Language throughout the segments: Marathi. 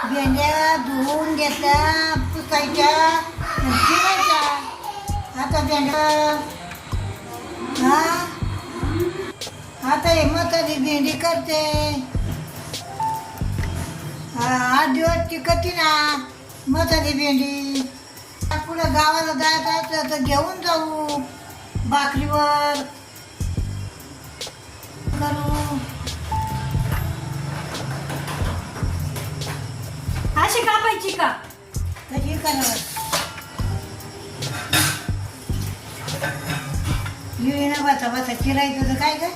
भेंड्या धुवून घेतल्या, पुसायच्या, ठेवायच्या. आता भेंड्या आता हे म्हातारी भेंडी करते. 8 दिवस टिकती ना म्हातारी भेंडी. पुढं गावाला जायचं असलं तर घेऊन जाऊ भाकरीवर करू. अशी कापायची का? कशी करावं ना बसा बसा चिरायचं तर काय काय.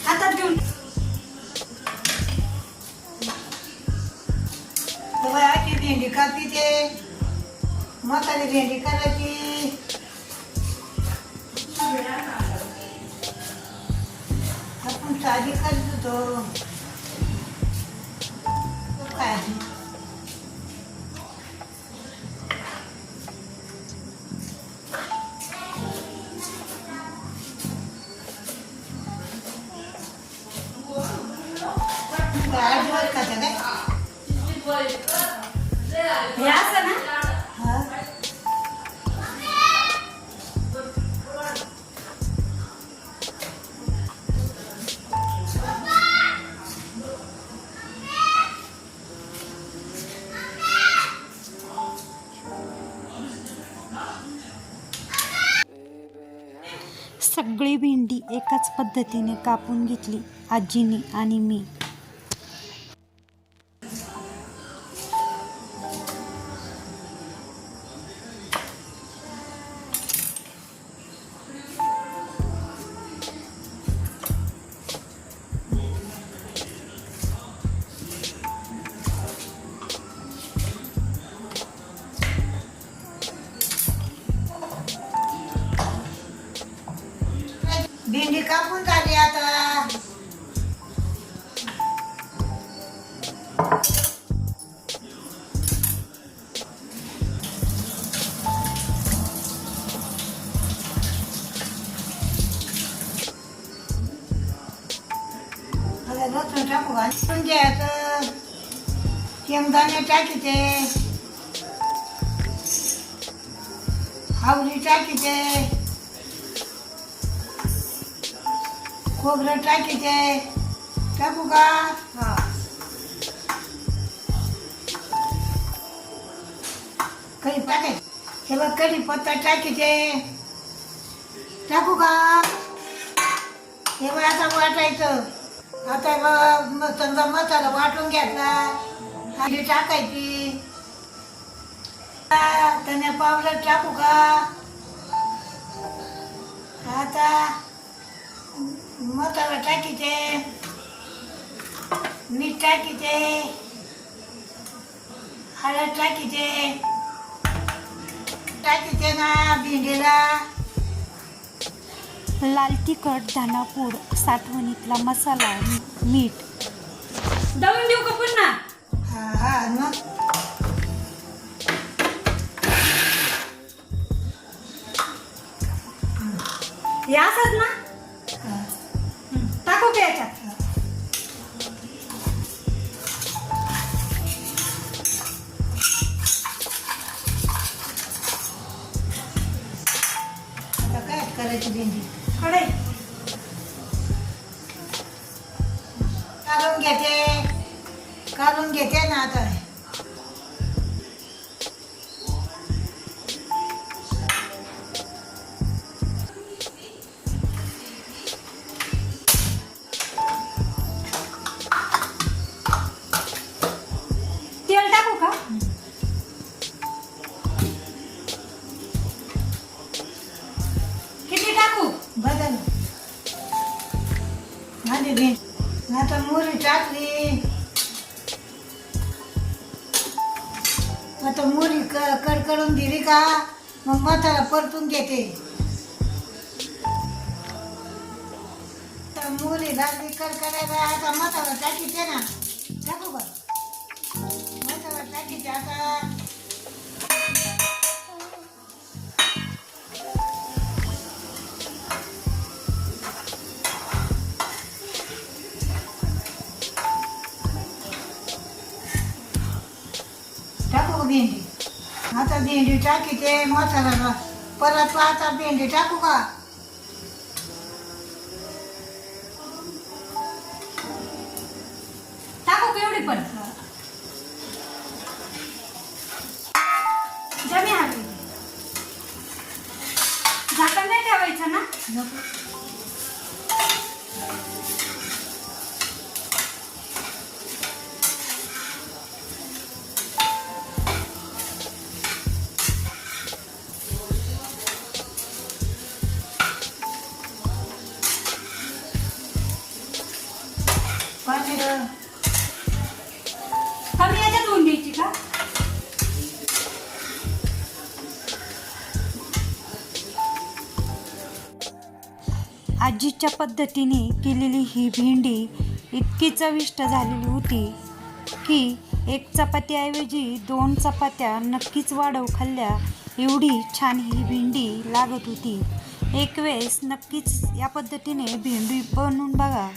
हातात घेऊन अशी भेंडी कापी ते म्हातारी भेंडी करायची. आपण साधी करत होतो काय. आजीवर खात्या काय हे असं ना. हा. सगळी भेंडी एकाच पद्धतीने कापून घेतली आजीने आणि मी. भेंडी कापून झाली आता. आता लसूण टाकू घालून घ्यायचं. शेंगदाणे टाकीचे, आवळी टाकीचे, खोबरं टाकीचे. टाकू का? हा. कढी टाकायची. हे बघ कढीपत्ता टाकीचे. टाकू का? हे बघ आता वाटायचं. आता बघ समजा मसाला वाटून घेतला. हळदी टाकायची. धने पावडर टाकू का? आता मसाला टाकीचे, मीठ टाकीचे, हळद टाकीचे. टाकीचे ना भेंडीला. लाल तिखट, धनापूड, साठवणीतला मसाला, मीठ. दळून देऊ का पुन्हा? हा हा मग हे असंच ना. हा. टाकू का याच्यात? आता काय करायची भेंडी. कढई काढून घेते ना आता. तेल टाकू का? किती टाकू? बदल माझी भेंडी. आता मोहरी टाकली. आता मोहरी कडकडून दिली का मग मसाला परतून घेते. आता मोहरी लागली करायला आता मसाला टाकीते ना. टाकू का मसाला टाकीते आता. टाकू भेंडी. आता भेंडी टाकीते मसाला. परत आता भेंडी टाकू का. टाकू का एवढी पण जमी हवी. झाकण नाही ठेवायचं ना. नको. पाणी कमी याच्यात धुवून घ्यायची का. आजीच्या पद्धतीने केलेली ही भेंडी इतकी चविष्ट झालेली होती की एक चपातीऐवजी 2 चपात्या नक्कीच वाढव खाल्ल्या एवढी छान ही भेंडी लागत होती. एक वेळेस नक्कीच या पद्धतीने भेंडी बनवून बघा.